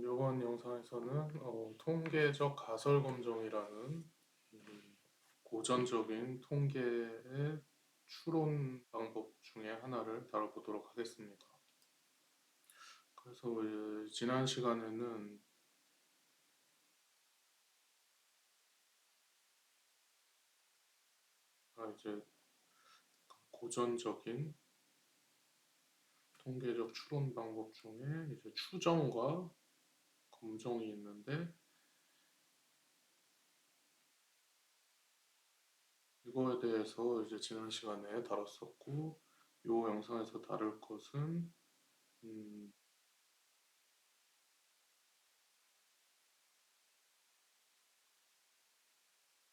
이번 영상에서는 통계적 가설 검정이라는 고전적인 통계의 추론 방법 중에 하나를 다뤄보도록 하겠습니다. 그래서 지난 시간에는 이제 고전적인 통계적 추론 방법 중에 이제 추정과 검정이 있는데, 이거에 대해서 이제 지난 시간에 다뤘었고, 이 영상에서 다룰 것은 음,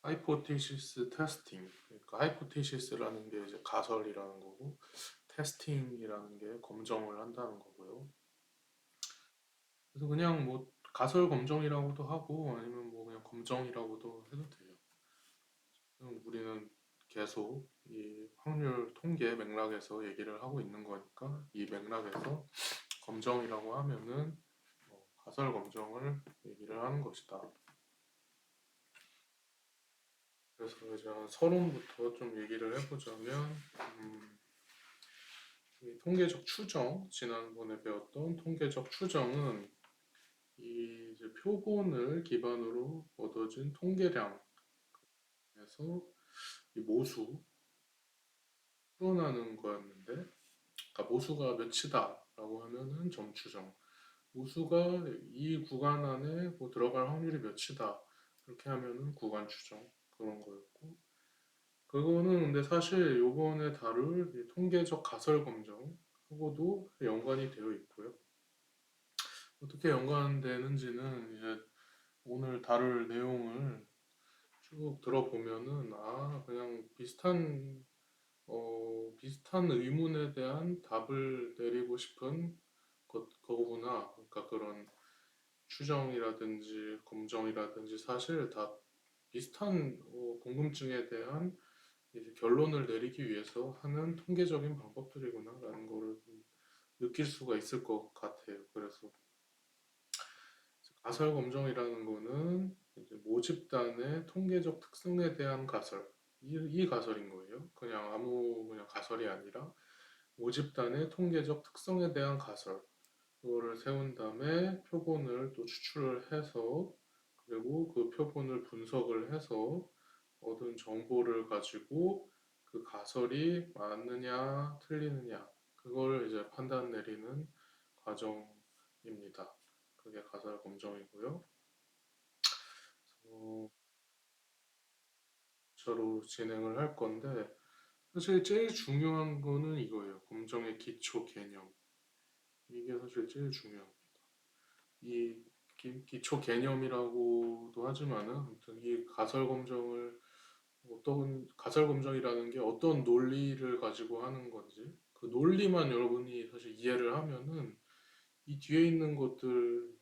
하이포테시스 테스팅. 그러니까 하이포테시스라는 게 이제 가설이라는 거고, 테스팅이라는 게 검정을 한다는 거고요. 그래서 그냥 뭐 가설 검정이라고도 하고 아니면 뭐 그냥 검정이라고도 해도 돼요. 우리는 계속 이 확률 통계 맥락에서 얘기를 하고 있는 거니까 이 맥락에서 검정이라고 하면은 가설 검정을 얘기를 하는 것이다. 그래서 이제 서론부터 좀 얘기를 해보자면, 이 통계적 추정, 지난번에 배웠던 통계적 추정은 이 이제 표본을 기반으로 얻어진 통계량에서 이 모수 풀어나는 거였는데, 그러니까 모수가 몇이다라고 하면은 점추정, 모수가 이 구간 안에 뭐 들어갈 확률이 몇이다 이렇게 하면은 구간 추정, 그런 거였고, 그거는 근데 사실 요번에 다룰 이 통계적 가설 검정하고도 연관이 되어 있고요. 어떻게 연관되는지는 이제 오늘 다룰 내용을 쭉 들어보면은 그냥 비슷한 의문에 대한 답을 내리고 싶은 거구나. 그러니까 그런 추정이라든지 검정이라든지 사실 다 비슷한 궁금증에 대한 이제 결론을 내리기 위해서 하는 통계적인 방법들이구나라는 거를 좀 느낄 수가 있을 것 같아요. 그래서 가설 검정이라는 거는 이제 모집단의 통계적 특성에 대한 가설, 이 가설인 거예요. 그냥 그냥 가설이 아니라 모집단의 통계적 특성에 대한 가설, 그거를 세운 다음에 표본을 또 추출을 해서, 그리고 그 표본을 분석을 해서 얻은 정보를 가지고 그 가설이 맞느냐 틀리느냐 그거를 이제 판단 내리는 과정입니다. 그게 가설 검정이고요. 저로 진행을 할 건데, 사실 제일 중요한 거는 이거예요. 검정의 기초 개념. 이게 사실 제일 중요합니다. 이 기초 개념이라고도 하지만은 아무튼 이 가설 검정을 가설 검정이라는 게 어떤 논리를 가지고 하는 건지 그 논리만 여러분이 사실 이해를 하면은 이 뒤에 있는 것들,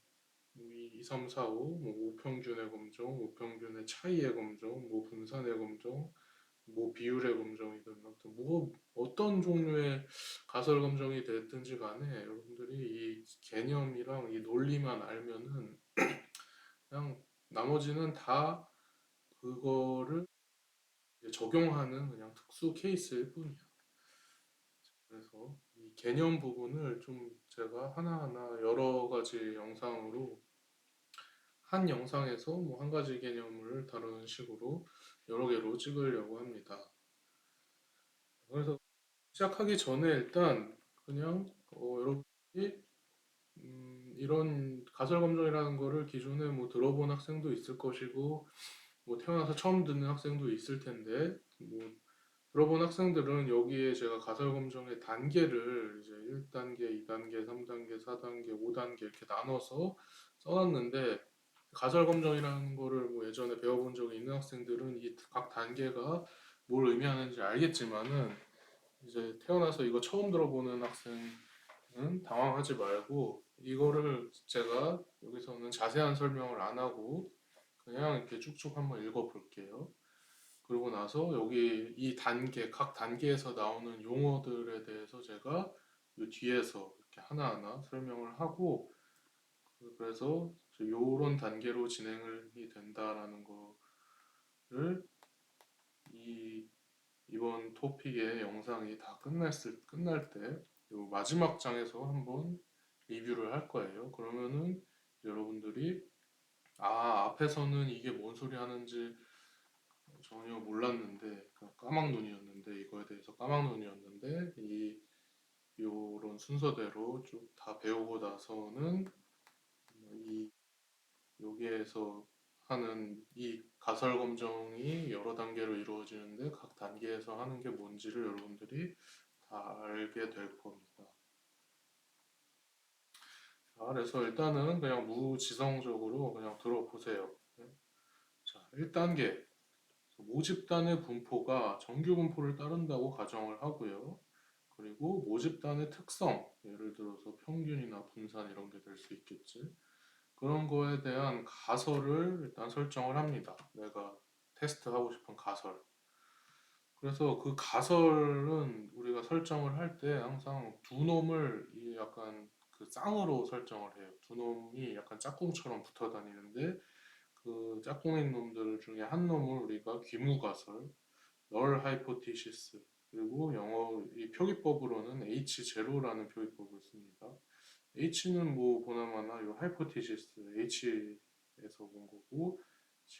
이 2, 3, 4, 5, 뭐 우평균의 검정, 우평균의 차이의 검정, 뭐 분산의 검정, 뭐 비율의 검정이든 아무튼 뭐 어떤 종류의 가설 검정이 됐든지 간에 여러분들이 이 개념이랑 이 논리만 알면은 그냥 나머지는 다 그거를 적용하는 그냥 특수 케이스일 뿐이야. 그래서 이 개념 부분을 좀 제가 하나하나 여러 가지 영상으로 한 영상에서 뭐 한 가지 개념을 다루는 식으로 여러 개로 찍으려고 합니다. 그래서 시작하기 전에 일단 그냥 여러분이 이런 가설 검정이라는 거를 기존에 뭐 들어본 학생도 있을 것이고 뭐 태어나서 처음 듣는 학생도 있을 텐데, 뭐 들어본 학생들은 여기에 제가 가설 검정의 단계를 이제 1단계, 2단계, 3단계, 4단계, 5단계 이렇게 나눠서 써놨는데, 가설 검정이라는 거를 뭐 예전에 배워본 적이 있는 학생들은 이 각 단계가 뭘 의미하는지 알겠지만은 이제 태어나서 이거 처음 들어보는 학생은 당황하지 말고, 이거를 제가 여기서는 자세한 설명을 안 하고 그냥 이렇게 쭉쭉 한번 읽어볼게요. 그러고 나서 여기 이 각 단계에서 나오는 용어들에 대해서 제가 이 뒤에서 이렇게 하나하나 설명을 하고, 그래서 요런 단계로 진행이 된다라는 거를 이 이번 토픽의 영상이 다 끝날 때 요 마지막 장에서 한번 리뷰를 할 거예요. 그러면은 여러분들이 앞에서는 이게 뭔 소리 하는지 전혀 몰랐는데 까막눈이었는데 이거에 대해서 까막눈이었는데 이 요런 순서대로 쭉 다 배우고 나서는 이 여기에서 하는 이 가설 검정이 여러 단계로 이루어지는데 각 단계에서 하는 게 뭔지를 여러분들이 다 알게 될 겁니다. 자, 그래서 일단은 그냥 무지성적으로 그냥 들어보세요. 네? 자, 1단계. 모집단의 분포가 정규 분포를 따른다고 가정을 하고요. 그리고 모집단의 특성, 예를 들어서 평균이나 분산 이런 게 될 수 있겠지. 그런 거에 대한 가설을 일단 설정을 합니다. 내가 테스트하고 싶은 가설. 그래서 그 가설은 우리가 설정을 할 때 항상 두 놈을 이 약간 그 쌍으로 설정을 해요. 두 놈이 약간 짝꿍처럼 붙어 다니는데 그 짝꿍인 놈들 중에 한 놈을 우리가 귀무가설, 널 하이포티시스, 그리고 영어 이 표기법으로는 H0라는 표기법을 씁니다. H는 뭐 보나마나 이 하이포티시스 H에서 온 거고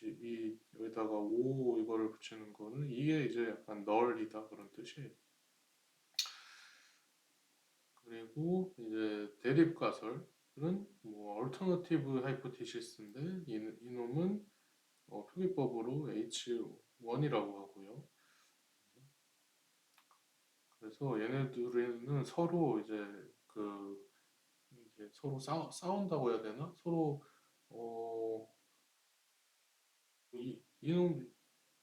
이 여기다가 O 이거를 붙이는 거는 이게 이제 약간 널이다 그런 뜻이에요. 그리고 이제 대립 가설은 뭐 얼터너티브 하이포티시스인데 이놈은 표기법으로 H1이라고 하고요. 그래서 얘네들은 서로 이제 서로 싸운다고 해야 되나? 서로 어, 이놈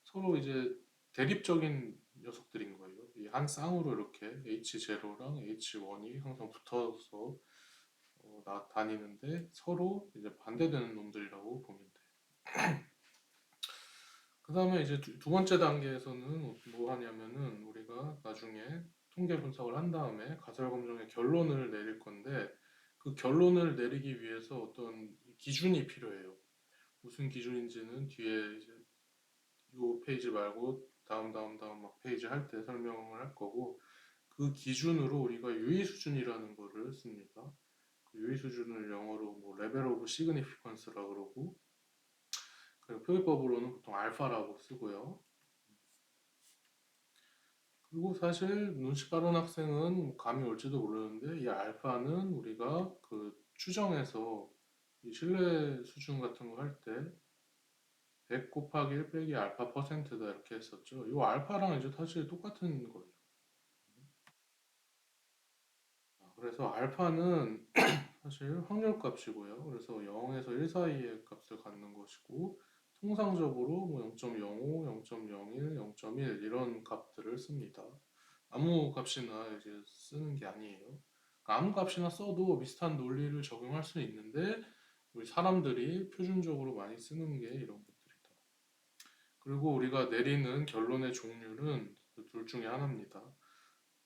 서로 이제 대립적인 녀석들인 거예요. 이 한 쌍으로 이렇게 H0랑 H1이 항상 붙어서 다니는데 서로 이제 반대되는 놈들이라고 보면 돼. 그 다음에 이제 두 번째 단계에서는 뭐 하냐면은 우리가 나중에 통계 분석을 한 다음에 가설 검정의 결론을 내릴 건데 그 결론을 내리기 위해서 어떤 기준이 필요해요. 무슨 기준인지는 뒤에 이제 이 페이지 말고 다음 막 페이지 할 때 설명을 할 거고 그 기준으로 우리가 유의 수준이라는 거를 씁니다. 그 유의 수준을 영어로 뭐 레벨 오브 시그니피컨스라 그러고 그리고 표기법으로는 보통 알파라고 쓰고요. 그리고 사실 눈치 빠른 학생은 감이 올지도 모르는데 이 알파는 우리가 그 추정해서 이 신뢰 수준 같은 거 할 때 100 곱하기 1 빼기 알파 퍼센트다 이렇게 했었죠. 이 알파랑 이제 사실 똑같은 거예요. 그래서 알파는 사실 확률 값이고요. 그래서 0에서 1 사이의 값을 갖는 것이고 통상적으로 뭐 0.05, 0.01, 0.1 이런 값들을 씁니다. 아무 값이나 이제 쓰는 게 아니에요. 그러니까 아무 값이나 써도 비슷한 논리를 적용할 수 있는데 우리 사람들이 표준적으로 많이 쓰는 게 이런 것들이다. 그리고 우리가 내리는 결론의 종류는 둘 중에 하나입니다.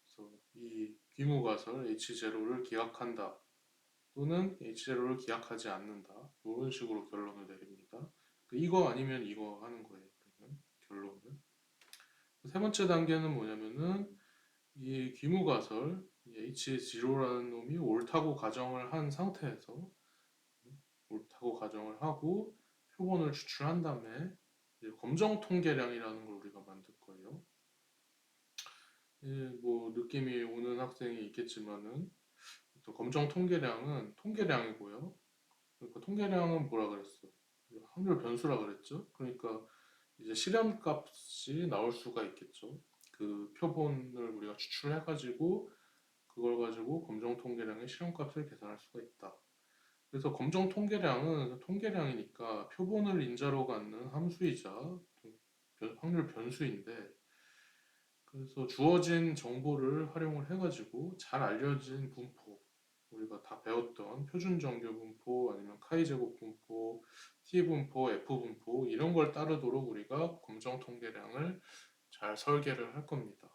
그래서 이 귀무가설 H0를 기각한다 또는 H0를 기각하지 않는다 이런 식으로 결론을 내립니다. 이거 아니면 이거 하는 거예요. 그러면 결론은 세 번째 단계는 뭐냐면은 이 귀무가설 H0라는 놈이 옳다고 가정을 한 상태에서 옳다고 가정을 하고 표본을 추출한 다음에 검정 통계량이라는 걸 우리가 만들 거예요. 뭐 느낌이 오는 학생이 있겠지만은 검정 통계량은 통계량이고요. 그러니까 통계량은 뭐라 그랬어? 확률 변수라 그랬죠. 그러니까 이제 실험값이 나올 수가 있겠죠. 그 표본을 우리가 추출해가지고 그걸 가지고 검정 통계량의 실험값을 계산할 수가 있다. 그래서 검정 통계량은 통계량이니까 표본을 인자로 갖는 함수이자 확률 변수인데 그래서 주어진 정보를 활용을 해가지고 잘 알려진 분포 우리가 다 배웠던 표준 정규 분포 아니면 카이 제곱 분포, T 분포, F 분포 이런 걸 따르도록 우리가 검정 통계량을 잘 설계를 할 겁니다.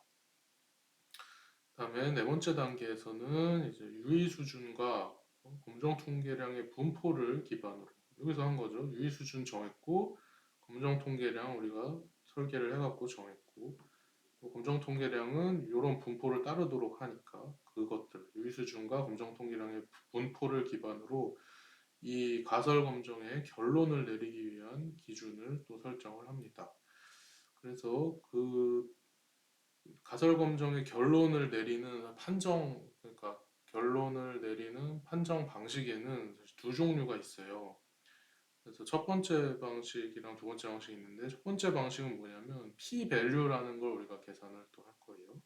그다음에 네 번째 단계에서는 이제 유의 수준과 검정 검정 통계량의 분포를 기반으로 여기서 한 거죠. 유의 수준 정했고 검정 통계량 우리가 설계를 해갖고 정했고 또 검정 통계량은 이런 분포를 따르도록 하니까 그것들 유의 수준과 검정 통계량의 분포를 기반으로 이 가설 검정의 결론을 내리기 위한 기준을 또 설정을 합니다. 그래서 그 가설 검정의 결론을 내리는 판정, 그러니까 결론을 내리는 판정 방식에는 사실 두 종류가 있어요. 그래서 첫 번째 방식이랑 두 번째 방식이 있는데 첫 번째 방식은 뭐냐면 p-value라는 걸 우리가 계산을 또 할 거예요.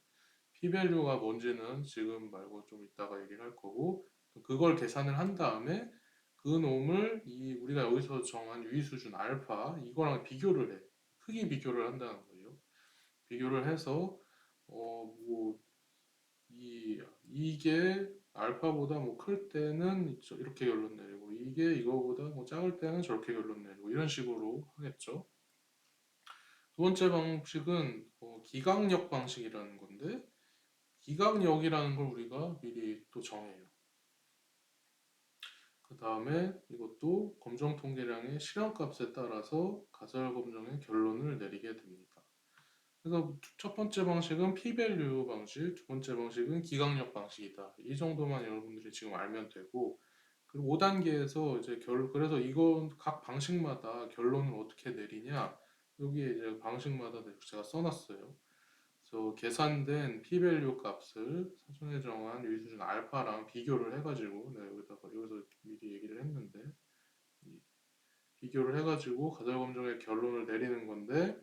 p-value가 뭔지는 지금 말고 좀 이따가 얘기를 할 거고 그걸 계산을 한 다음에 그 놈을 이 우리가 여기서 정한 유의 수준 알파 이거랑 비교를 해. 크기 비교를 한다는 거예요. 비교를 해서 뭐 이게 알파보다 뭐 클 때는 이렇게 결론 내리고 이게 이거보다 뭐 작을 때는 저렇게 결론 내리고 이런 식으로 하겠죠. 두 번째 방식은 기각력 방식이라는 건데 기각력이라는 걸 우리가 미리 또 정해요. 그 다음에 이것도 검정 통계량의 실현값에 따라서 가설 검정의 결론을 내리게 됩니다. 그래서 첫 번째 방식은 p-value 방식, 두 번째 방식은 기각력 방식이다. 이 정도만 여러분들이 지금 알면 되고, 그리고 5단계에서 이제 그래서 이건 각 방식마다 결론을 어떻게 내리냐, 여기에 이제 방식마다 제가 써놨어요. 그래서 계산된 p-value 값을 사전에 정한 유의 수준 알파랑 비교를 해가지고, 내가 여기서 미리 얘기를 했는데, 비교를 해가지고 가설 검정의 결론을 내리는 건데,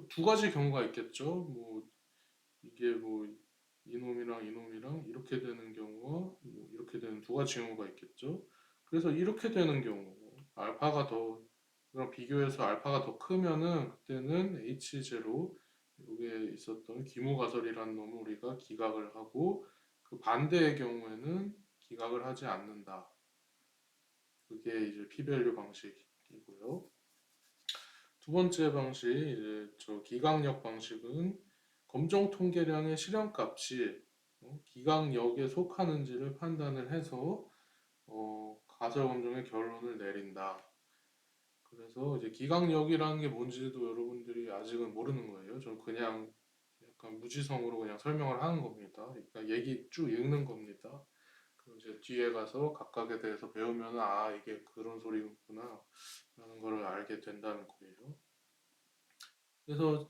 두 가지 경우가 있겠죠. 뭐 이게 뭐 이놈이랑 이놈이랑 이렇게 되는 경우와 뭐 이렇게 되는 두 가지 경우가 있겠죠. 그래서 이렇게 되는 경우 알파가 더 그랑 비교해서 알파가 더 크면은 그때는 H0 여기에 있었던 기무가설이라는 놈을 우리가 기각을 하고 그 반대의 경우에는 기각을 하지 않는다. 그게 이제 p-value 방식이고요. 두 번째 방식, 이제 저 기각력 방식은 검정 통계량의 실현값이 기각력에 속하는지를 판단을 해서 가설 검정의 결론을 내린다. 그래서 이제 기각력이라는 게 뭔지도 여러분들이 아직은 모르는 거예요. 저는 그냥 약간 무지성으로 그냥 설명을 하는 겁니다. 그러니까 얘기 쭉 읽는 겁니다. 그리고 이제 뒤에 가서 각각에 대해서 배우면 아 이게 그런 소리구나 라는 걸 알게 된다는 거예요. 그래서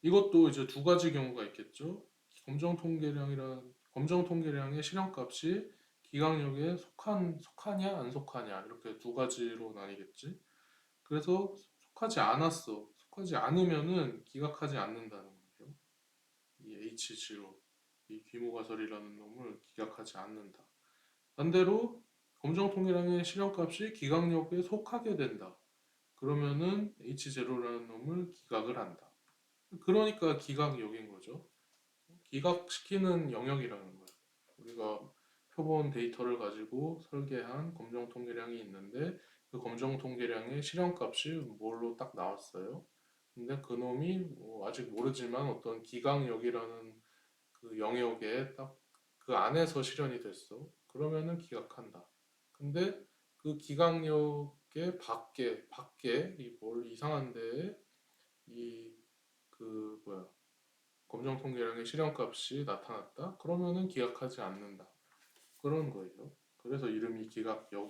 이것도 이제 두 가지 경우가 있겠죠. 검정 통계량의 실현값이 기각력에 속하냐 안 속하냐 이렇게 두 가지로 나뉘겠지. 그래서 속하지 않으면은 기각하지 않는다는 거예요. 이 H0 이 귀모가설이라는 놈을 기각하지 않는다. 반대로 검정 통계량의 실현값이 기각력에 속하게 된다. 그러면은 H0라는 놈을 기각을 한다. 그러니까 기각역인 거죠. 기각시키는 영역이라는 거예요. 우리가 표본 데이터를 가지고 설계한 검정 통계량이 있는데 그 검정 통계량의 실현값이 뭘로 딱 나왔어요. 근데 그 놈이 아직 모르지만 어떤 기각역이라는 그 영역에 딱 그 안에서 실현이 됐어. 그러면은 기각한다. 근데 그 기각역의 밖에 이 뭘 이상한 데에 이 그 뭐야 검정 통계량의 실현값이 나타났다. 그러면은 기각하지 않는다. 그런 거예요. 그래서 이름이 기각역이에요.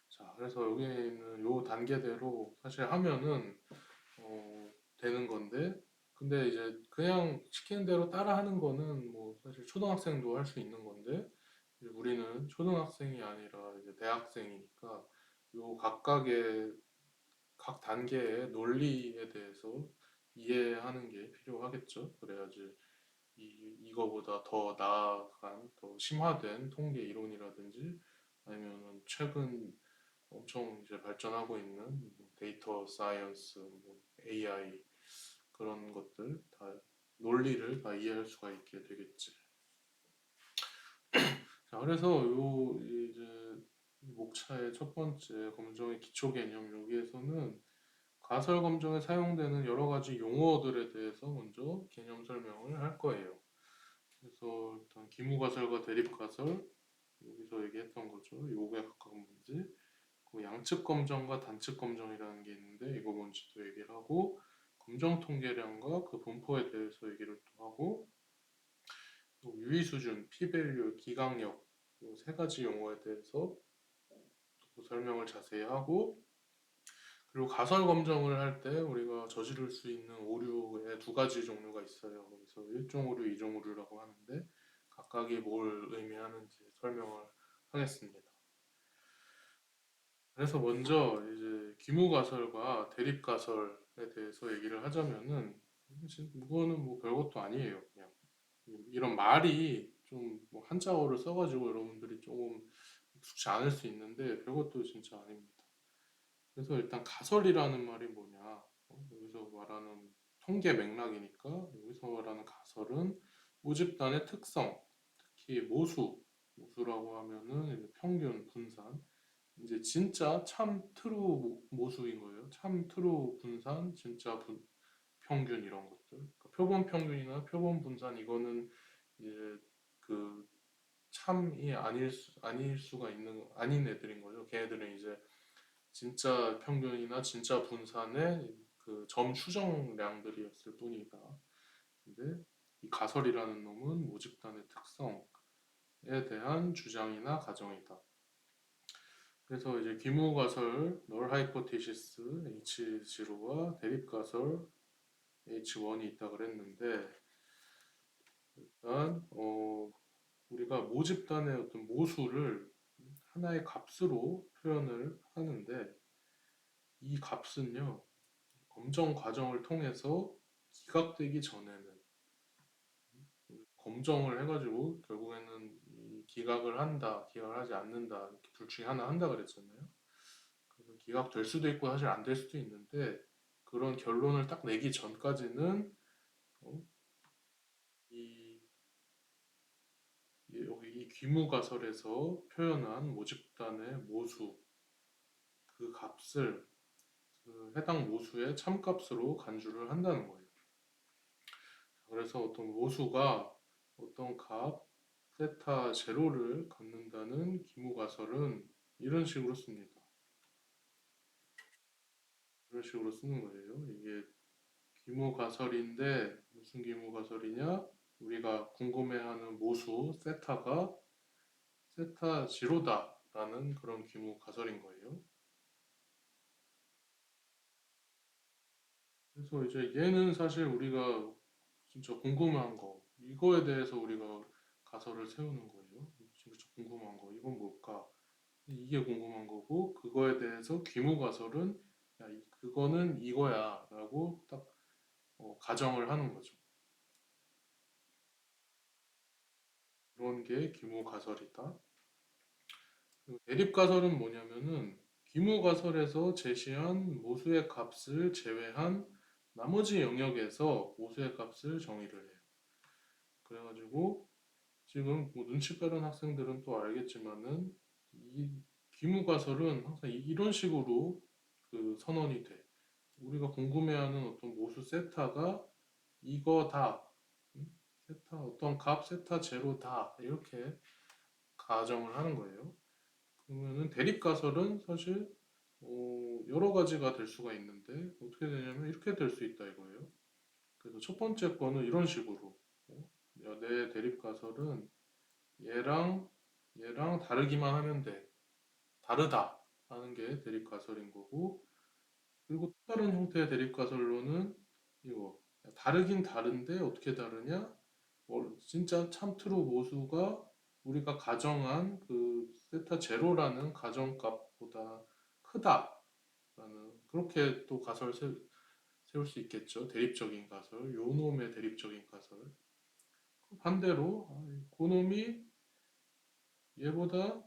자, 그래서 여기 있는 요 단계대로 사실 하면은 되는 건데, 근데 이제 그냥 시키는 대로 따라 하는 거는 뭐 사실 초등학생도 할 수 있는 건데, 이제 우리는 초등학생이 아니라 이제 대학생이니까 요 각각의 각 단계의 논리에 대해서 이해하는 게 필요하겠죠. 그래야지 이거보다 더 나아간, 더 심화된 통계 이론이라든지 아니면 최근 엄청 이제 발전하고 있는 뭐 데이터 사이언스, 뭐 AI 그런 것들 다 논리를 다 이해할 수가 있게 되겠지. 자, 그래서 요 이제 목차의 첫 번째 검정의 기초 개념 여기에서는 가설 검정에 사용되는 여러 가지 용어들에 대해서 먼저 개념 설명을 할 거예요. 그래서 일단 기무가설과 대립가설 여기서 얘기했던 거죠. 요거에 가까운 문제. 그 양측 검정과 단측 검정이라는 게 있는데 이거 뭔지도 얘기를 하고 검정 통계량과 그 분포에 대해서 얘기를 또 하고 또 유의 수준, p-밸류, 기강력 이 세 가지 용어에 대해서 또 설명을 자세히 하고 그리고 가설 검정을 할 때 우리가 저지를 수 있는 오류의 두 가지 종류가 있어요. 그래서 1종 오류, 2종 오류라고 하는데 각각이 뭘 의미하는지 설명을 하겠습니다. 그래서 먼저 이제 기무가설과 대립가설에 대해서 얘기를 하자면은 이거는 뭐 별것도 아니에요. 그냥 이런 말이 좀 뭐 한자어를 써가지고 여러분들이 조금 익숙치 않을 수 있는데 별것도 진짜 아닙니다. 그래서 일단 가설이라는 말이 뭐냐? 여기서 말하는 통계 맥락이니까 여기서 말하는 가설은 모집단의 특성, 특히 모수라고 하면은 이제 평균, 분산, 이제 진짜 참 트루 모수인 거예요. 참 트루 분산, 진짜 평균 이런 것들. 그러니까 표본 평균이나 표본 분산 이거는 이제 그 참이 아닐 수가 있는 아닌 애들인 거죠. 걔네들은 이제 진짜 평균이나 진짜 분산의 그 점 추정량들이었을 뿐이다. 근데 이 가설이라는 놈은 모집단의 특성에 대한 주장이나 가정이다. 그래서 이제 귀무가설 널 하이포테시스 H0와 대립가설 H1이 있다 그랬는데 일단 우리가 모집단의 어떤 모수를 하나의 값으로 표현을 하는데 이 값은요 검정 과정을 통해서 기각되기 전에는 검정을 해가지고 결국에는 이 기각을 한다, 기각을 하지 않는다 이렇게 둘 중에 하나 한다 그랬잖아요. 그래서 기각될 수도 있고 사실 안 될 수도 있는데 그런 결론을 딱 내기 전까지는 어, 이, 여기 이 귀무가설에서 표현한 모집단의 모수 그 값을 그 해당 모수의 참값으로 간주를 한다는 거예요. 그래서 어떤 모수가 어떤 값 세타 제로를 갖는다는 기무가설은 이런 식으로 씁니다. 이런 식으로 쓰는 거예요. 이게 기무가설인데 무슨 기무가설이냐? 우리가 궁금해하는 모수 세타가 세타 제로다라는 그런 기무가설인 거예요. 그래서 이제 얘는 사실 우리가 진짜 궁금한 거 이거에 대해서 우리가 가설을 세우는 거예요. 진짜 궁금한 거 이건 뭘까? 이게 궁금한 거고 그거에 대해서 귀무가설은 야, 그거는 이거야 라고 딱 가정을 하는 거죠. 그런 게 귀무가설이다. 대립가설은 뭐냐면은 귀무가설에서 제시한 모수의 값을 제외한 나머지 영역에서 모수의 값을 정의를 해요. 그래가지고 지금 뭐 눈치 빠른 학생들은 또 알겠지만은 이 귀무가설은 항상 이런 식으로 그 선언이 돼. 우리가 궁금해하는 어떤 모수 세타가 이거다. 세타 어떤 값 세타 제로다. 이렇게 가정을 하는 거예요. 그러면은 대립가설은 사실 여러 가지가 될 수가 있는데 어떻게 되냐면 이렇게 될 수 있다 이거예요. 그래서 첫 번째 거는 이런 식으로 내 대립가설은 얘랑 얘랑 다르기만 하면 돼. 다르다 하는 게 대립가설인 거고 그리고 또 다른 형태의 대립가설로는 이거 다르긴 다른데 어떻게 다르냐? 진짜 참트루 모수가 우리가 가정한 그 세타 제로라는 가정값보다 크다라는 그렇게 또 세울 수 있겠죠. 대립적인 가설, 요 놈의 대립적인 가설. 반대로 그놈이 얘보다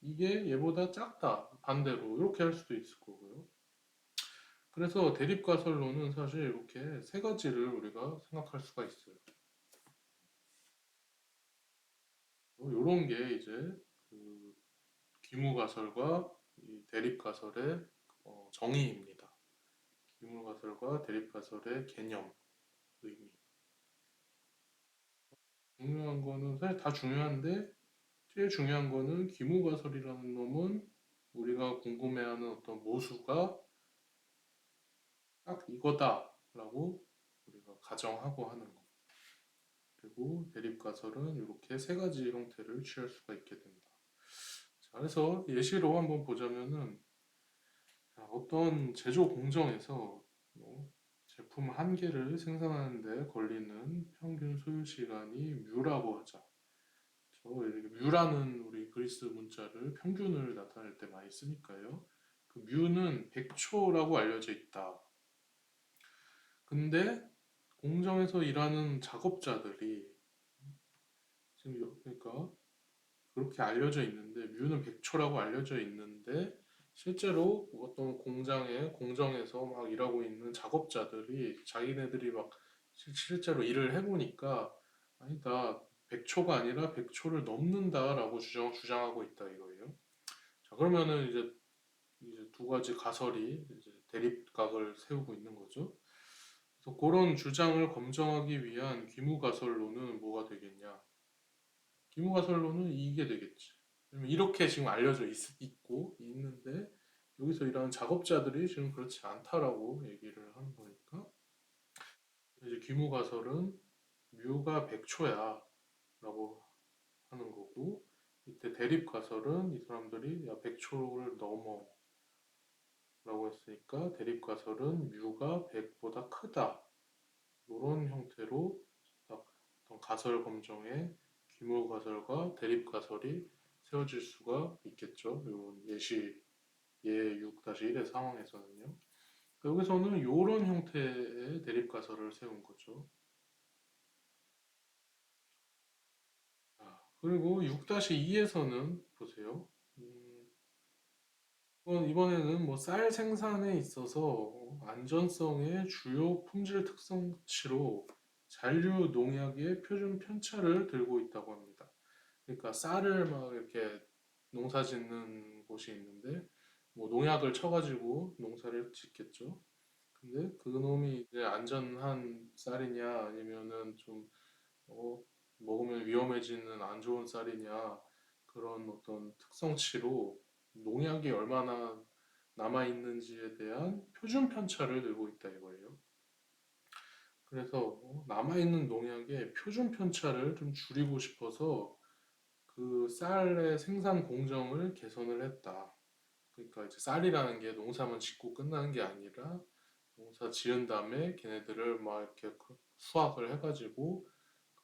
이게 얘보다 작다. 반대로 이렇게 할 수도 있을 거고요. 그래서 대립가설로는 사실 이렇게 세 가지를 우리가 생각할 수가 있어요. 이런 게 이제 그 귀무가설과 이 대립가설의 정의입니다. 귀무가설과 대립가설의 개념, 의미. 중요한 거는 사실 다 중요한데 제일 중요한 거는 귀무가설이라는 놈은 우리가 궁금해하는 어떤 모수가 딱 이거다라고 우리가 가정하고 하는 거. 그리고 대립가설은 이렇게 세 가지 형태를 취할 수가 있게 된다. 자, 그래서 예시로 한번 보자면은 어떤 제조 공정에서 제품 한 개를 생산하는 데 걸리는 평균 소요 시간이 뮤라고 하자. 뮤라는 우리 그리스 문자를 평균을 나타낼 때 많이 쓰니까요. 그 뮤는 100초라고 알려져 있다. 근데 공정에서 일하는 작업자들이 지금 그러니까 그렇게 알려져 있는데 뮤는 100초라고 알려져 있는데 실제로 어떤 공정에서 막 일하고 있는 작업자들이 자기네들이 막 실제로 일을 해보니까 아니다 100초가 아니라 100초를 넘는다라고 주장하고 있다 이거예요. 자 그러면은 이제 두 가지 가설이 이제 대립각을 세우고 있는 거죠. 그래서 그런 주장을 검증하기 위한 귀무가설로는 뭐가 되겠냐? 귀무가설로는 이게 되겠지. 왜냐면 이렇게 지금 알려져 있고 있는데 여기서 일하는 작업자들이 지금 그렇지 않다라고 얘기를 하는 거니까 이제 귀무가설은 뮤가 100초야 라고 하는 거고 이때 대립가설은 이 사람들이 야 100초를 넘어 라고 했으니까 대립가설은 뮤가 100보다 크다 이런 형태로 딱 어떤 가설 검정에 귀무가설과 대립가설이 세워질 수가 있겠죠. 이런 예시 예 6-1의 상황에서는요. 여기서는 이런 형태의 대립가설을 세운 거죠. 그리고 6-2에서는 보세요. 이번에는 뭐 쌀 생산에 있어서 안전성의 주요 품질 특성치로 잔류 농약의 표준 편차를 들고 있다고 합니다. 그러니까 쌀을 막 이렇게 농사 짓는 곳이 있는데 뭐 농약을 쳐가지고 농사를 짓겠죠. 근데 그 놈이 이제 안전한 쌀이냐 아니면은 좀 어, 먹으면 위험해지는 안 좋은 쌀이냐 그런 어떤 특성치로 농약이 얼마나 남아 있는지에 대한 표준 편차를 들고 있다 이거예요. 그래서 남아 있는 농약의 표준 편차를 좀 줄이고 싶어서 그 쌀의 생산 공정을 개선을 했다. 그러니까 이제 쌀이라는 게 농사만 짓고 끝나는 게 아니라 농사 지은 다음에 걔네들을 막 이렇게 수확을 해가지고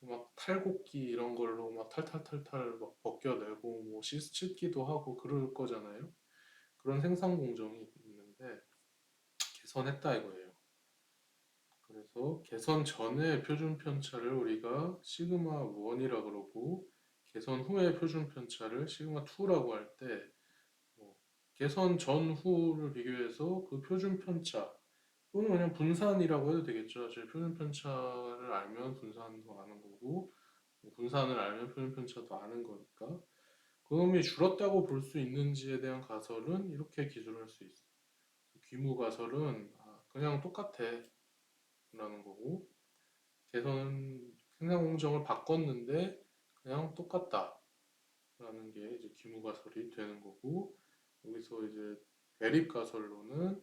막 탈곡기 이런 걸로 막 탈탈탈탈 막 벗겨내고 뭐 씻기도 하고 그럴 거잖아요. 그런 생산 공정이 있는데 개선했다 이거예요. 그래서 개선 전의 표준 편차를 우리가 시그마 1이라 그러고 개선 후의 표준 편차를 시그마 2라고 할 때 개선 전후를 비교해서 그 표준 편차 또는 그냥 분산이라고 해도 되겠죠. 사실 표준 편차를 알면 분산도 아는 거고 분산을 알면 표준 편차도 아는 거니까 그놈이 줄었다고 볼 수 있는지에 대한 가설은 이렇게 기술할 수 있어. 귀무 가설은 그냥 똑같아 라는 거고 개선 생산 공정을 바꿨는데 그냥 똑같다 라는 게 이제 귀무 가설이 되는 거고 여기서 이제 대립 가설로는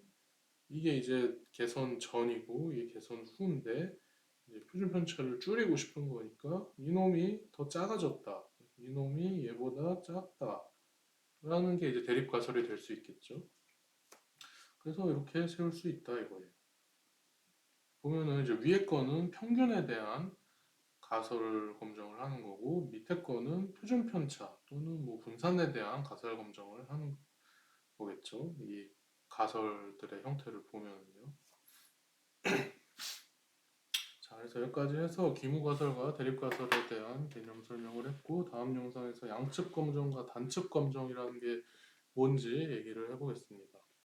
이게 이제 개선 전이고 이게 개선 후인데 이제 표준 편차를 줄이고 싶은 거니까 이놈이 더 작아졌다. 이놈이 얘보다 작다. 라는 게 이제 대립 가설이 될 수 있겠죠. 그래서 이렇게 세울 수 있다 이거예요. 보면은 이제 위에 거는 평균에 대한 가설 검정을 하는 거고 밑에 거는 표준 편차 또는 뭐 분산에 대한 가설 검정을 하는 거겠죠. 이 가설들의 형태를 보면은요. 자, 그래서 여기까지 해서 기무가설과 대립가설에 대한 개념 설명을 했고 다음 영상에서 양측 검정과 단측 검정이라는 게 뭔지 얘기를 해보겠습니다.